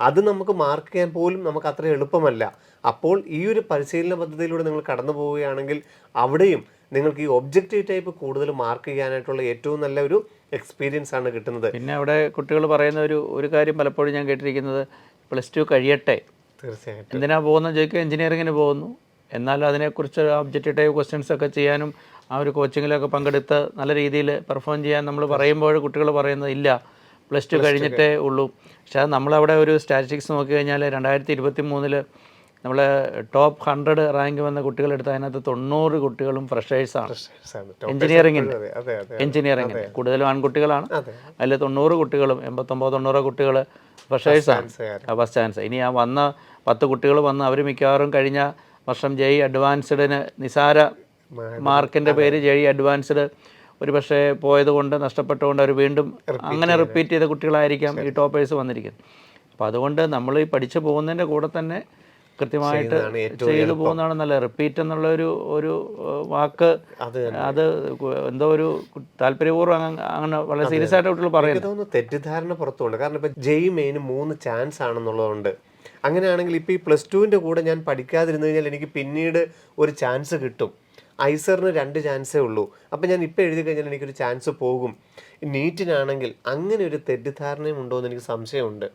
അത് നമുക്ക് മാർക്ക് ചെയ്യാൻ പോലും നമുക്ക് അത്ര എളുപ്പമല്ല. അപ്പോൾ ഈ ഒരു പരിശീലന പദ്ധതിയിലൂടെ നിങ്ങൾ കടന്നു പോവുകയാണെങ്കിൽ അവിടെയും നിങ്ങൾക്ക് ഈ ഒബ്ജക്റ്റീവ് ടൈപ്പ് കൂടുതൽ മാർക്ക് ചെയ്യാനായിട്ടുള്ള ഏറ്റവും നല്ല ഒരു എക്സ്പീരിയൻസ് ആണ് കിട്ടുന്നത്. പിന്നെ അവിടെ കുട്ടികൾ പറയുന്ന ഒരു കാര്യം പലപ്പോഴും ഞാൻ കേട്ടിരിക്കുന്നത് +2 കഴിയട്ടെ, തീർച്ചയായിട്ടും എന്തിനാ പോകുന്നത് ചോദിക്കുക, എഞ്ചിനീയറിങ്ങിന് പോകുന്നു. എന്നാലും അതിനെക്കുറിച്ച് ഒബ്ജക്റ്റീവ് ടൈപ്പ് ക്വസ്റ്റ്യൻസ് ഒക്കെ ചെയ്യാനും ആ ഒരു കോച്ചിങ്ങിലൊക്കെ പങ്കെടുത്ത് നല്ല രീതിയിൽ പെർഫോം ചെയ്യാൻ നമ്മൾ പറയുമ്പോൾ കുട്ടികൾ പറയുന്നത് ഇല്ല, +2 കഴിഞ്ഞിട്ടേ ഉള്ളൂ. പക്ഷേ അത് നമ്മളവിടെ ഒരു സ്റ്റാറ്റിസ്റ്റിക്സ് നോക്കി കഴിഞ്ഞാൽ 2023 നമ്മൾ ടോപ്പ് 100 റാങ്ക് വന്ന കുട്ടികളെടുത്ത് അതിനകത്ത് 90 കുട്ടികളും ഫ്രഷേഴ്സാണ്. എഞ്ചിനീയറിംഗിൻ്റെ എഞ്ചിനീയറിംഗിൻ്റെ കൂടുതലും ആൺകുട്ടികളാണ്. അതിൽ 90 കുട്ടികളും 89-90 കുട്ടികൾ ഫ്രഷേഴ്സാണ്, ഫസ്റ്റ് ചാൻസ്. ഇനി ആ വന്ന 10 കുട്ടികൾ വന്ന് അവർ മിക്കവാറും കഴിഞ്ഞ വർഷം JEE അഡ്വാൻസ്ഡിന് നിസാര മാർക്കിൻ്റെ പേര് JEE അഡ്വാൻസ്ഡ് ഒരു പക്ഷേ പോയത് കൊണ്ട് നഷ്ടപ്പെട്ടുകൊണ്ട് അവർ വീണ്ടും അങ്ങനെ റിപ്പീറ്റ് ചെയ്ത കുട്ടികളായിരിക്കാം ഈ ടോപ്പേഴ്സ് വന്നിരിക്കുന്നത്. അപ്പോൾ അതുകൊണ്ട് നമ്മൾ ഈ പഠിച്ചു പോകുന്നതിൻ്റെ കൂടെ തന്നെ കൃത്യമായിട്ട് ചെയ്തു പോകുന്നതാണ് നല്ലത്. റിപ്പീറ്റ് എന്നുള്ള ഒരു വാക്ക് അത് എന്തോ ഒരു താല്പര്യപൂർവ്വം അങ്ങനെ വളരെ സീരിയസ് ആയിട്ട് കുട്ടികൾ പറയുന്നത് തെറ്റിദ്ധാരണ പുറത്തുണ്ട്. കാരണം ഇപ്പോൾ JEE മെയിൻ 3 ചാൻസ് ആണെന്നുള്ളതുകൊണ്ട് അങ്ങനെയാണെങ്കിൽ ഇപ്പോൾ ഈ +2ൻ്റെ കൂടെ ഞാൻ പഠിക്കാതിരുന്നു കഴിഞ്ഞാൽ എനിക്ക് പിന്നീട് ഒരു ചാൻസ് കിട്ടും. ഐസറിന് 2 ചാൻസേ ഉള്ളൂ. അപ്പം ഞാൻ ഇപ്പോൾ എഴുതി കഴിഞ്ഞാൽ എനിക്കൊരു ചാൻസ് പോകും. നീറ്റിനാണെങ്കിൽ അങ്ങനെ ഒരു തെറ്റിദ്ധാരണയും ഉണ്ടോ എന്ന് എനിക്ക് സംശയമുണ്ട്.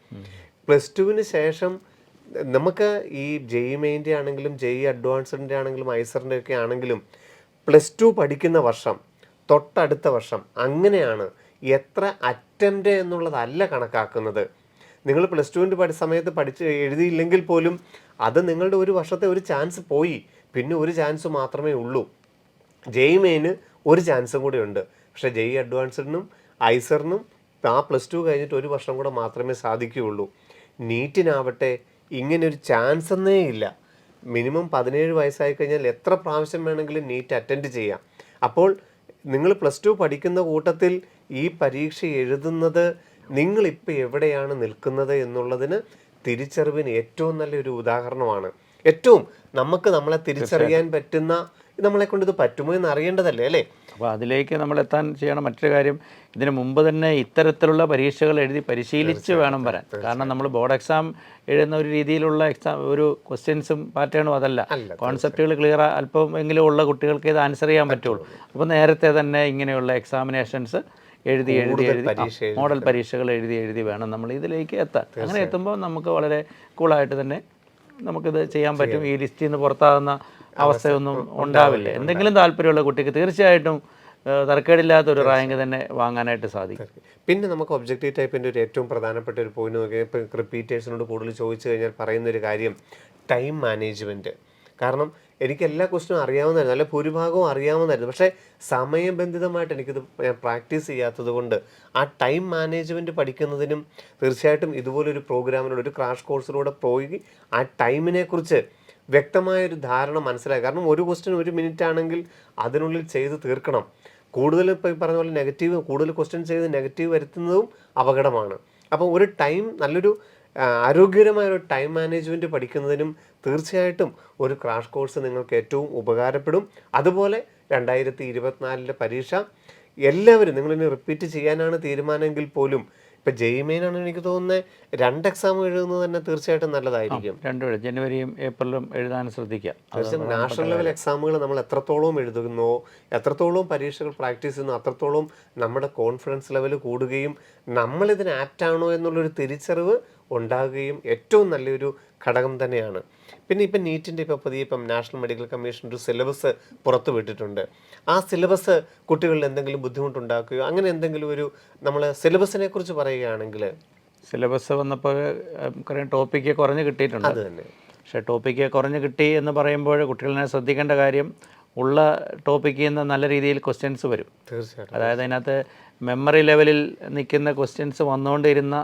+2വിന് ശേഷം നമുക്ക് ഈ JEE മെയിൻ്റെ ആണെങ്കിലും JEE അഡ്വാൻസ്ഡിൻ്റെ ആണെങ്കിലും ഐസറിൻ്റെ ഒക്കെ ആണെങ്കിലും +2 പഠിക്കുന്ന വർഷം തൊട്ടടുത്ത വർഷം അങ്ങനെയാണ്. എത്ര അറ്റംപ്റ്റ് എന്നുള്ളതല്ല കണക്കാക്കുന്നത്. നിങ്ങൾ +2ൻ്റെ സമയത്ത് എഴുതിയില്ലെങ്കിൽ പോലും അത് നിങ്ങളുടെ ഒരു വർഷത്തെ ഒരു ചാൻസ് പോയി, പിന്നെ ഒരു ചാൻസ് മാത്രമേ ഉള്ളൂ. JEE മെയിന് ഒരു ചാൻസും കൂടി ഉണ്ട്. പക്ഷേ JEE അഡ്വാൻസ്ഡിനും ഐസറിനും ആ +2 കഴിഞ്ഞിട്ട് ഒരു വർഷം കൂടെ മാത്രമേ സാധിക്കുകയുള്ളൂ. നീറ്റിനാവട്ടെ ഇങ്ങനെ ഒരു ചാൻസ് എന്നേ ഇല്ല. മിനിമം 17 വയസ്സായി കഴിഞ്ഞാൽ എത്ര പ്രാവശ്യം വേണമെങ്കിലും നീറ്റ് അറ്റൻഡ് ചെയ്യാം. അപ്പോൾ നിങ്ങൾ +2 പഠിക്കുന്ന കൂട്ടത്തിൽ ഈ പരീക്ഷ എഴുതുന്നത് നിങ്ങളിപ്പോൾ എവിടെയാണ് നിൽക്കുന്നത് എന്നുള്ളതിന് തിരിച്ചറിവിന് ഏറ്റവും നല്ലൊരു ഉദാഹരണമാണ്. ഏറ്റവും നമ്മളെ തിരിച്ചറിയാൻ പറ്റുന്ന, നമ്മളെ കൊണ്ട് ഇത് പറ്റുമോ എന്ന് അറിയേണ്ടതല്ലേ അല്ലേ? അപ്പോൾ അതിലേക്ക് നമ്മൾ എത്താൻ ചെയ്യണം. മറ്റൊരു കാര്യം, ഇതിനു മുമ്പ് തന്നെ ഇത്തരത്തിലുള്ള പരീക്ഷകൾ എഴുതി പരിശീലിച്ച് വേണം വരാൻ. കാരണം നമ്മൾ ബോർഡ് എക്സാം എഴുതുന്ന ഒരു രീതിയിലുള്ള ഒരു ക്വസ്റ്റ്യൻസും പാറ്റേണും അതല്ല. കോൺസെപ്റ്റുകൾ ക്ലിയർ അല്പം എങ്കിലും ഉള്ള കുട്ടികൾക്ക് ഇത് ആൻസർ ചെയ്യാൻ പറ്റുള്ളൂ. അപ്പോൾ നേരത്തെ തന്നെ ഇങ്ങനെയുള്ള എക്സാമിനേഷൻസ് എഴുതി മോഡൽ പരീക്ഷകൾ എഴുതി വേണം നമ്മൾ ഇതിലേക്ക് എത്താൻ. അങ്ങനെ എത്തുമ്പോൾ നമുക്ക് വളരെ കൂളായിട്ട് തന്നെ നമുക്കിത് ചെയ്യാൻ പറ്റും. ഈ ലിസ്റ്റിൽ നിന്ന് പുറത്താകുന്ന അവസ്ഥയൊന്നും ഉണ്ടാവില്ല. എന്തെങ്കിലും താല്പര്യമുള്ള കുട്ടിക്ക് തീർച്ചയായിട്ടും തരക്കേടില്ലാത്തൊരു റാങ്ക് തന്നെ വാങ്ങാനായിട്ട് സാധിക്കും. പിന്നെ നമുക്ക് ഒബ്ജക്റ്റീവ് ടൈപ്പിൻ്റെ ഒരു ഏറ്റവും പ്രധാനപ്പെട്ട ഒരു പോയിന്റ് നോക്കിയാൽ ഇപ്പോൾ റിപ്പീറ്റേഴ്സിനോട് കൂടുതൽ ചോദിച്ചു കഴിഞ്ഞാൽ പറയുന്നൊരു കാര്യം ടൈം മാനേജ്മെൻറ്റ്. കാരണം എനിക്ക് എല്ലാ ക്വസ്റ്റ്യനും അറിയാവുന്നതായിരുന്നു, നല്ല ഭൂരിഭാഗവും അറിയാവുന്നതായിരുന്നു. പക്ഷേ സമയബന്ധിതമായിട്ട് എനിക്കിത് ഞാൻ പ്രാക്ടീസ് ചെയ്യാത്തത് കൊണ്ട് ആ ടൈം മാനേജ്മെൻറ്റ് പഠിക്കുന്നതിനും തീർച്ചയായിട്ടും ഇതുപോലൊരു പ്രോഗ്രാമിലൂടെ ഒരു ക്രാഷ് കോഴ്സിലൂടെ പോയി ആ ടൈമിനെക്കുറിച്ച് വ്യക്തമായൊരു ധാരണ മനസ്സിലായി. കാരണം ഒരു ക്വസ്റ്റ്യൻ 1 മിനിറ്റ് ആണെങ്കിൽ അതിനുള്ളിൽ ചെയ്ത് തീർക്കണം. കൂടുതൽ ഇപ്പോൾ ഈ പറഞ്ഞ പോലെ കൂടുതൽ ക്വസ്റ്റ്യൻ ചെയ്ത് നെഗറ്റീവ് വരുത്തുന്നതും അപകടമാണ്. അപ്പോൾ ഒരു നല്ലൊരു ആരോഗ്യകരമായൊരു ടൈം മാനേജ്മെൻറ്റ് പഠിക്കുന്നതിനും തീർച്ചയായിട്ടും ഒരു ക്രാഷ് കോഴ്സ് നിങ്ങൾക്ക് ഏറ്റവും ഉപകാരപ്പെടും. അതുപോലെ 2024 പരീക്ഷ എല്ലാവരും നിങ്ങളിനി റിപ്പീറ്റ് ചെയ്യാനാണ് തീരുമാനമെങ്കിൽ പോലും ഇപ്പം JEE മെയിൻ ആണ് എനിക്ക് തോന്നുന്നത് 2 എക്സാം എഴുതുന്നത് തന്നെ തീർച്ചയായിട്ടും നല്ലതായിരിക്കും. 2 ജനുവരിയും ഏപ്രിലും എഴുതാൻ ശ്രദ്ധിക്കുക. തീർച്ചയായും നാഷണൽ ലെവൽ എക്സാമുകൾ നമ്മൾ എത്രത്തോളം എഴുതുന്നോ, എത്രത്തോളം പരീക്ഷകൾ പ്രാക്ടീസ് ചെയ്യുന്നു, അത്രത്തോളം നമ്മുടെ കോൺഫിഡൻസ് ലെവൽ കൂടുകയും നമ്മളിതിന് ആപ്റ്റാണോ എന്നുള്ളൊരു തിരിച്ചറിവ് ഉണ്ടാകുകയും ഏറ്റവും നല്ലൊരു ഘടകം തന്നെയാണ്. പിന്നെ ഇപ്പം നീറ്റിൻ്റെ ഇപ്പം നാഷണൽ മെഡിക്കൽ കമ്മീഷൻ ഒരു സിലബസ് പുറത്തു വിട്ടിട്ടുണ്ട്. ആ സിലബസ് കുട്ടികളിൽ എന്തെങ്കിലും ബുദ്ധിമുട്ടുണ്ടാക്കുകയോ അങ്ങനെ എന്തെങ്കിലും ഒരു നമ്മൾ സിലബസിനെ കുറിച്ച് പറയുകയാണെങ്കിൽ സിലബസ് വന്നപ്പോൾ ടോപ്പിക്ക് കുറഞ്ഞ് കിട്ടിയിട്ടുണ്ട്. അത് തന്നെ. പക്ഷേ ടോപ്പിക്ക് കുറഞ്ഞ് കിട്ടി എന്ന് പറയുമ്പോൾ കുട്ടികളെ ശ്രദ്ധിക്കേണ്ട കാര്യം, ഉള്ള ടോപ്പിക്കിൽ നിന്ന് നല്ല രീതിയിൽ ക്വസ്റ്റ്യൻസ് വരും. തീർച്ചയായിട്ടും. അതായത് അതിനകത്ത് മെമ്മറി ലെവലിൽ നിൽക്കുന്ന ക്വസ്റ്റ്യൻസ് വന്നുകൊണ്ടിരുന്ന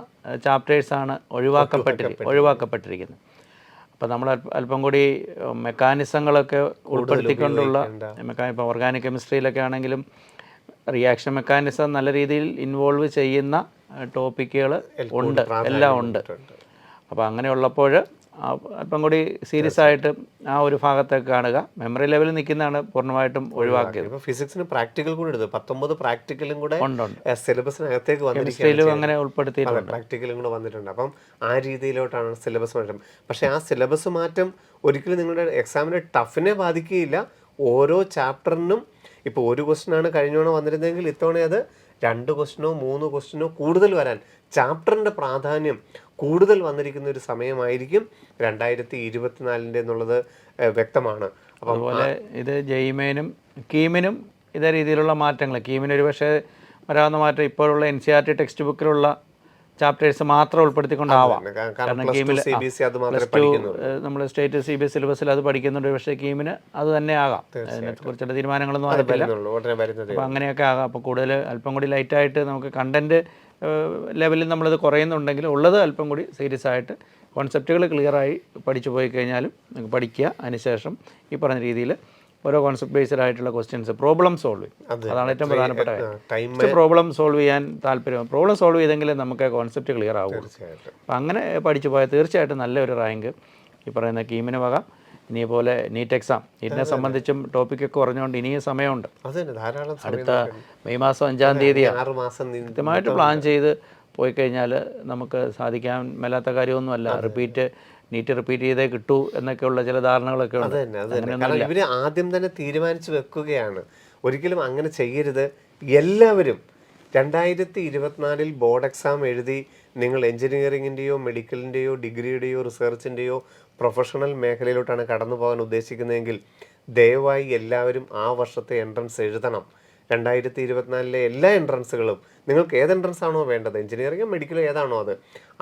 ചാപ്റ്റേഴ്സാണ് ഒഴിവാക്കപ്പെട്ടിരിക്കുന്നത്. അപ്പോൾ നമ്മൾ അല്പം കൂടി മെക്കാനിസങ്ങളൊക്കെ ഉൾപ്പെടുത്തിക്കൊണ്ടുള്ള ഇപ്പോൾ ഓർഗാനിക് കെമിസ്ട്രിയിലൊക്കെ ആണെങ്കിലും റിയാക്ഷൻ മെക്കാനിസം നല്ല രീതിയിൽ ഇൻവോൾവ് ചെയ്യുന്ന ടോപ്പിക്കുകൾ എല്ലാം ഉണ്ട്. അപ്പോൾ അങ്ങനെയുള്ളപ്പോൾ അല്പം കൂടി സീരിയസ് ആയിട്ട് ആ ഒരു ഭാഗത്തേക്ക് കാണുക. മെമ്മറി ലെവലിൽ നിൽക്കുന്നതാണ് പൂർണ്ണമായിട്ടും ഒഴിവാക്കിയത്. ഇപ്പോൾ ഫിസിക്സിന് പ്രാക്ടിക്കൽ കൂടി എടുത്തു, 19 പ്രാക്ടിക്കലും കൂടെ സിലബസിനകത്തേക്ക് വന്നിരിക്കുകയാണ്. അങ്ങനെ ഉൾപ്പെടുത്തിയിട്ടുണ്ട്, പ്രാക്ടിക്കലും കൂടെ വന്നിട്ടുണ്ട്. അപ്പം ആ രീതിയിലോട്ടാണ് സിലബസ് മാറ്റം. പക്ഷേ ആ സിലബസ് മാറ്റം ഒരിക്കലും നിങ്ങളുടെ എക്സാമിൻ്റെ ടഫിനെ ബാധിക്കുകയില്ല. ഓരോ ചാപ്റ്ററിനും ഇപ്പോൾ ഒരു ക്വസ്റ്റ്യനാണ് കഴിഞ്ഞോണ വന്നിരുന്നെങ്കിൽ ഇത്തവണ അത് 2 ക്വസ്റ്റ്യനോ 3 ക്വസ്റ്റ്യനോ കൂടുതൽ വരാൻ ചാപ്റ്ററിൻ്റെ പ്രാധാന്യം കൂടുതൽ വന്നിരിക്കുന്ന ഒരു സമയമായിരിക്കും 2024 എന്നുള്ളത് വ്യക്തമാണ്. അപ്പം അതുപോലെ ഇത് JEE മെയിനും കീമിനും ഇതേ രീതിയിലുള്ള മാറ്റങ്ങൾ. കീമിന് ഒരു പക്ഷേ വരാവുന്ന മാറ്റം ഇപ്പോഴുള്ള NCERT ടെക്സ്റ്റ് ബുക്കിലുള്ള ചാപ്റ്റേഴ്സ് മാത്രം ഉൾപ്പെടുത്തിക്കൊണ്ടാവാം. കാരണം കീമിൽ CBSE അത് മാത്രമേ പ്ലസ് ടു പഠിക്കുന്നുള്ളൂ. നമ്മൾ സ്റ്റേറ്റ് CBSE സിലബസിൽ അത് പഠിക്കുന്നുണ്ട്. പക്ഷേ കീമിന് അത് തന്നെ ആകാം. അതിനെക്കുറിച്ചുള്ള തീരുമാനങ്ങളൊന്നും ആയിട്ടില്ല. ഉടനെ വരുന്നത്. അപ്പോൾ അങ്ങനെയൊക്കെ ആകാം. അപ്പോൾ കൂടുതൽ അല്പം കൂടി ലൈറ്റായിട്ട് നമുക്ക് കണ്ടൻറ്റ് ലെവലിൽ നമ്മളത് കുറയുന്നുണ്ടെങ്കിൽ ഉള്ളത് അല്പം കൂടി സീരിയസ് ആയിട്ട് കോൺസെപ്റ്റുകൾ ക്ലിയറായി പഠിച്ചു പോയി കഴിഞ്ഞാലും നമുക്ക് പഠിക്കുക. അതിനുശേഷം ഈ പറഞ്ഞ രീതിയിൽ ഓരോ കോൺസെപ്റ്റ് ബേസ്ഡ് ആയിട്ടുള്ള ക്വസ്റ്റ്യൻസ്, പ്രോബ്ലം സോൾവ് ചെയ്യും. അതാണ് ഏറ്റവും പ്രധാനപ്പെട്ട കാര്യം. പ്രോബ്ലം സോൾവ് ചെയ്യാൻ താല്പര്യം, പ്രോബ്ലം സോൾവ് ചെയ്തെങ്കിൽ നമുക്ക് കോൺസെപ്റ്റ് ക്ലിയർ ആകും. അപ്പം അങ്ങനെ പഠിച്ചു പോയാൽ തീർച്ചയായിട്ടും നല്ലൊരു റാങ്ക് ഈ പറയുന്ന കീമിന് വക. ഇനിപോലെ നീറ്റ് എക്സാം, നീറ്റിനെ സംബന്ധിച്ചും ടോപ്പിക്കൊക്കെ കുറഞ്ഞുകൊണ്ട് ഇനിയും സമയമുണ്ട്. അടുത്ത മെയ് മാസം 5-ാം തീയതിയാണ്. കൃത്യമായിട്ട് പ്ലാൻ ചെയ്ത് പോയി കഴിഞ്ഞാൽ നമുക്ക് സാധിക്കാൻ മേലാത്ത കാര്യമൊന്നുമല്ല. നീറ്റ് റിപ്പീറ്റ് ചെയ്തേ കിട്ടൂ എന്നൊക്കെയുള്ള ചില ധാരണകളൊക്കെ ഉണ്ട്. കാരണം ഇവർ ആദ്യം തന്നെ തീരുമാനിച്ചു വെക്കുകയാണ്, ഒരിക്കലും അങ്ങനെ ചെയ്യരുത്. എല്ലാവരും 2024 ബോർഡ് എക്സാം എഴുതി നിങ്ങൾ എഞ്ചിനീയറിങ്ങിൻ്റെയോ മെഡിക്കലിൻ്റെയോ ഡിഗ്രിയുടെയോ റിസർച്ചിൻ്റെയോ പ്രൊഫഷണൽ മേഖലയിലോട്ടാണ് കടന്നു പോകാൻ ഉദ്ദേശിക്കുന്നതെങ്കിൽ ദയവായി എല്ലാവരും ആ വർഷത്തെ എൻട്രൻസ് എഴുതണം. 2024 എല്ലാ എൻട്രൻസുകളും നിങ്ങൾക്ക് ഏത് എൻട്രൻസ് ആണോ വേണ്ടത്, എഞ്ചിനീയറിങ്ങോ മെഡിക്കലോ ഏതാണോ അത്,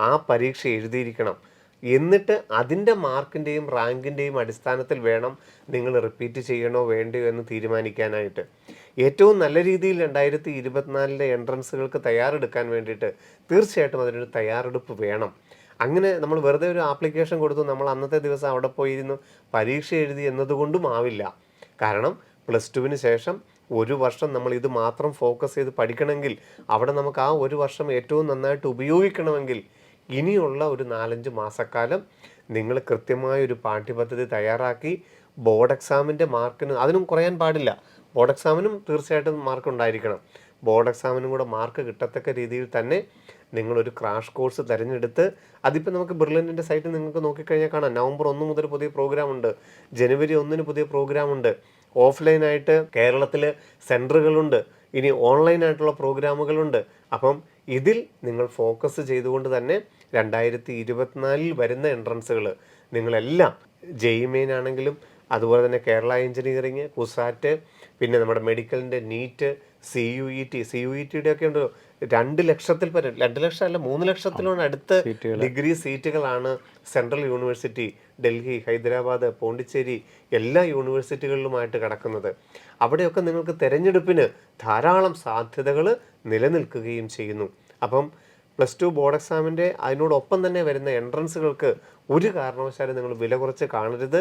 ആ പരീക്ഷ എഴുതിയിരിക്കണം. എന്നിട്ട് അതിൻ്റെ മാർക്കിൻ്റെയും റാങ്കിൻ്റെയും അടിസ്ഥാനത്തിൽ വേണം നിങ്ങൾ റിപ്പീറ്റ് ചെയ്യണോ വേണ്ടയോ എന്ന് തീരുമാനിക്കാനായിട്ട്. ഏറ്റവും നല്ല രീതിയിൽ 2024 എൻട്രൻസുകൾക്ക് തയ്യാറെടുക്കാൻ വേണ്ടിയിട്ട് തീർച്ചയായിട്ടും അതിനൊരു തയ്യാറെടുപ്പ് വേണം. അങ്ങനെ നമ്മൾ വെറുതെ ഒരു ആപ്ലിക്കേഷൻ കൊടുത്തു നമ്മൾ അന്നത്തെ ദിവസം അവിടെ പോയിരുന്നു പരീക്ഷ എഴുതി എന്നതുകൊണ്ടും ആവില്ല. കാരണം +2 ശേഷം ഒരു വർഷം നമ്മൾ ഇത് മാത്രം ഫോക്കസ് ചെയ്ത് പഠിക്കണമെങ്കിൽ അവിടെ നമുക്ക് ആ ഒരു വർഷം ഏറ്റവും നന്നായിട്ട് ഉപയോഗിക്കണമെങ്കിൽ ഇനിയുള്ള ഒരു 4-5 മാസക്കാലം നിങ്ങൾ കൃത്യമായൊരു പാഠ്യപദ്ധതി തയ്യാറാക്കി ബോർഡ് എക്സാമിൻ്റെ മാർക്കിന് അതിനും കുറയാൻ പാടില്ല. ബോർഡ് എക്സാമിനും തീർച്ചയായിട്ടും മാർക്ക് ഉണ്ടായിരിക്കണം. ബോർഡ് എക്സാമിനും കൂടെ മാർക്ക് കിട്ടത്തക്ക രീതിയിൽ തന്നെ നിങ്ങളൊരു ക്രാഷ് കോഴ്സ് തിരഞ്ഞെടുത്ത്, അതിപ്പോൾ നമുക്ക് ബ്രില്യൻറ്റിൻ്റെ സൈറ്റിൽ നിങ്ങൾക്ക് നോക്കിക്കഴിഞ്ഞാൽ കാണാം. നവംബർ 1 മുതൽ പുതിയ പ്രോഗ്രാമുണ്ട്, ജനുവരി 1 പുതിയ പ്രോഗ്രാമുണ്ട്, ഓഫ്ലൈനായിട്ട് കേരളത്തിൽ സെൻറ്ററുകളുണ്ട്, ഇനി ഓൺലൈനായിട്ടുള്ള പ്രോഗ്രാമുകളുണ്ട്. അപ്പം ഇതിൽ നിങ്ങൾ ഫോക്കസ് ചെയ്തുകൊണ്ട് തന്നെ 2024 വരുന്ന എൻട്രൻസുകൾ നിങ്ങളെല്ലാം JEE മെയിൻ ആണെങ്കിലും അതുപോലെ തന്നെ കേരള എഞ്ചിനീയറിങ്, കുസാറ്റ്, പിന്നെ നമ്മുടെ മെഡിക്കലിൻ്റെ നീറ്റ്, CUET ഒക്കെ ഉണ്ട്. 2 ലക്ഷത്തിൽ പരം, 2 ലക്ഷം അല്ല 3 ലക്ഷത്തിലോട് അടുത്ത് ഡിഗ്രി സീറ്റുകളാണ് സെൻട്രൽ യൂണിവേഴ്സിറ്റി, ഡൽഹി, ഹൈദരാബാദ്, പോണ്ടിച്ചേരി എല്ലാ യൂണിവേഴ്സിറ്റികളിലുമായിട്ട് കിടക്കുന്നത്. അവിടെയൊക്കെ നിങ്ങൾക്ക് തിരഞ്ഞെടുപ്പിന് ധാരാളം സാധ്യതകൾ നിലനിൽക്കുകയും ചെയ്യുന്നു. അപ്പം +2 ബോർഡ് എക്സാമിൻ്റെ അതിനോടൊപ്പം തന്നെ വരുന്ന എൻട്രൻസുകൾക്ക് ഒരു കാരണവശാലും നിങ്ങൾ വില കുറച്ച് കാണരുത്.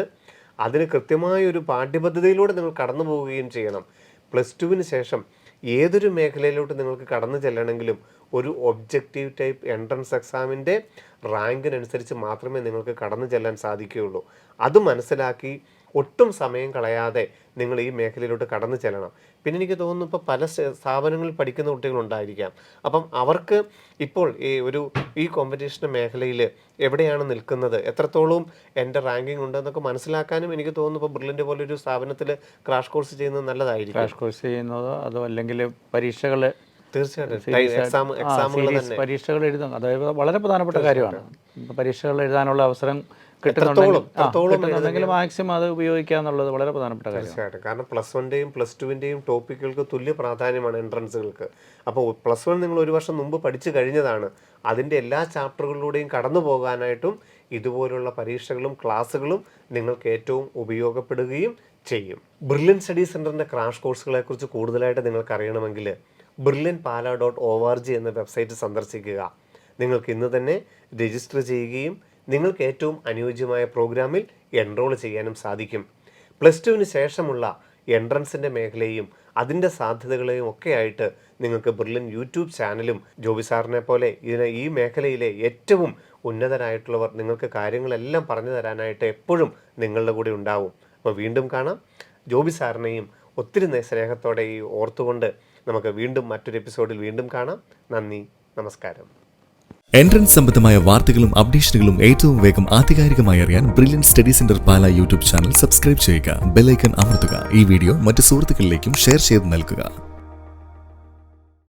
അതിന് കൃത്യമായൊരു പാഠ്യപദ്ധതിയിലൂടെ നിങ്ങൾ കടന്നു പോവുകയും ചെയ്യണം. +2 ശേഷം ഏതൊരു മേഖലയിലോട്ട് നിങ്ങൾക്ക് കടന്നു ചെല്ലണമെങ്കിലും ഒരു ഒബ്ജക്റ്റീവ് ടൈപ്പ് എൻട്രൻസ് എക്സാമിൻ്റെ റാങ്കിനനുസരിച്ച് മാത്രമേ നിങ്ങൾക്ക് കടന്നു ചെല്ലാൻ സാധിക്കുകയുള്ളൂ. അത് മനസ്സിലാക്കി ഒട്ടും സമയം കളയാതെ നിങ്ങൾ ഈ മേഖലയിലോട്ട് കടന്നു ചെല്ലണം. പിന്നെ എനിക്ക് തോന്നുന്നു ഇപ്പോൾ പല സ്ഥാപനങ്ങളിൽ പഠിക്കുന്ന കുട്ടികളുണ്ടായിരിക്കാം. അപ്പം അവർക്ക് ഇപ്പോൾ ഈ കോമ്പറ്റീഷൻ മേഖലയിൽ എവിടെയാണ് നിൽക്കുന്നത്, എത്രത്തോളം എൻ്റെ റാങ്കിങ് ഉണ്ടെന്നൊക്കെ മനസ്സിലാക്കാനും എനിക്ക് തോന്നുന്നു ഇപ്പോൾ ബ്രില്യൻ്റ് പോലെ ഒരു സ്ഥാപനത്തിൽ ക്രാഷ് കോഴ്സ് ചെയ്യുന്നത് നല്ലതായിരിക്കും. ക്രാഷ് കോഴ്സ് ചെയ്യുന്നതോ അതോ അല്ലെങ്കിൽ പരീക്ഷകൾ, തീർച്ചയായിട്ടും പരീക്ഷകൾ എഴുതാം. അതായത് വളരെ പ്രധാനപ്പെട്ട കാര്യമാണ്. പരീക്ഷകൾ എഴുതാനുള്ള അവസരം കിട്ടുന്നുണ്ടെങ്കിൽ മാക്സിമം അത് ഉപയോഗിക്കുക എന്നുള്ളത് വളരെ പ്രധാനപ്പെട്ട കാര്യമാണ്. തീർച്ചയായിട്ടും. കാരണം +1-ൻ്റെയും +2-ൻ്റെയും ടോപ്പിക്കുകൾക്ക് തുല്യ പ്രാധാന്യമാണ് എൻട്രൻസുകൾക്ക്. അപ്പോൾ +1 നിങ്ങൾ ഒരു വർഷം മുമ്പ് പഠിച്ചു കഴിഞ്ഞതാണ്. അതിൻ്റെ എല്ലാ ചാപ്റ്ററുകളിലൂടെയും കടന്നു പോകാനായിട്ടും ഇതുപോലുള്ള പരീക്ഷകളും ക്ലാസ്സുകളും നിങ്ങൾക്ക് ഏറ്റവും ഉപയോഗപ്പെടുകയും ചെയ്യും. ബ്രില്യൻറ്റ് സ്റ്റഡി സെൻറ്ററിൻ്റെ ക്രാഷ് കോഴ്സുകളെക്കുറിച്ച് കൂടുതലായിട്ട് നിങ്ങൾക്ക് അറിയണമെങ്കിൽ brilliantpala.org എന്ന വെബ്സൈറ്റ് സന്ദർശിക്കുക. നിങ്ങൾക്ക് ഇന്ന് തന്നെ രജിസ്റ്റർ ചെയ്യുകയും നിങ്ങൾക്ക് ഏറ്റവും അനുയോജ്യമായ പ്രോഗ്രാമിൽ എൻറോൾ ചെയ്യാനും സാധിക്കും. +2 ശേഷമുള്ള എൻട്രൻസിൻ്റെ മേഖലയും അതിൻ്റെ സാധ്യതകളെയും ഒക്കെ ആയിട്ട് നിങ്ങൾക്ക് ബ്രില്യൻറ്റ് യൂട്യൂബ് ചാനലും ജോബി സാറിനെ പോലെ ഈ മേഖലയിലെ ഏറ്റവും ഉന്നതരായിട്ടുള്ളവർ നിങ്ങൾക്ക് കാര്യങ്ങളെല്ലാം പറഞ്ഞു തരാനായിട്ട് എപ്പോഴും നിങ്ങളുടെ കൂടെ ഉണ്ടാവും. അപ്പോൾ വീണ്ടും കാണാം. ജോബി സാറിനെയും ഒത്തിരി സ്നേഹത്തോടെ ഓർത്തുകൊണ്ട് നമുക്ക് വീണ്ടും മറ്റൊരു എപ്പിസോഡിൽ വീണ്ടും കാണാം. നന്ദി, നമസ്കാരം. എൻട്രൻസ് സംബന്ധമായ വാർത്തകളും അപ്ഡേഷനുകളും ഏറ്റവും വേഗം ആധികാരികമായി അറിയാൻ ബ്രില്യൻറ്റ് സ്റ്റഡി സെന്റർ പാല യൂട്യൂബ് ചാനൽ സബ്സ്ക്രൈബ് ചെയ്യുക. ബെൽ ഐക്കൺ അമർത്തുക. ഈ വീഡിയോ മറ്റു സുഹൃത്തുക്കളിലേക്കും ഷെയർ ചെയ്ത് നൽകുക.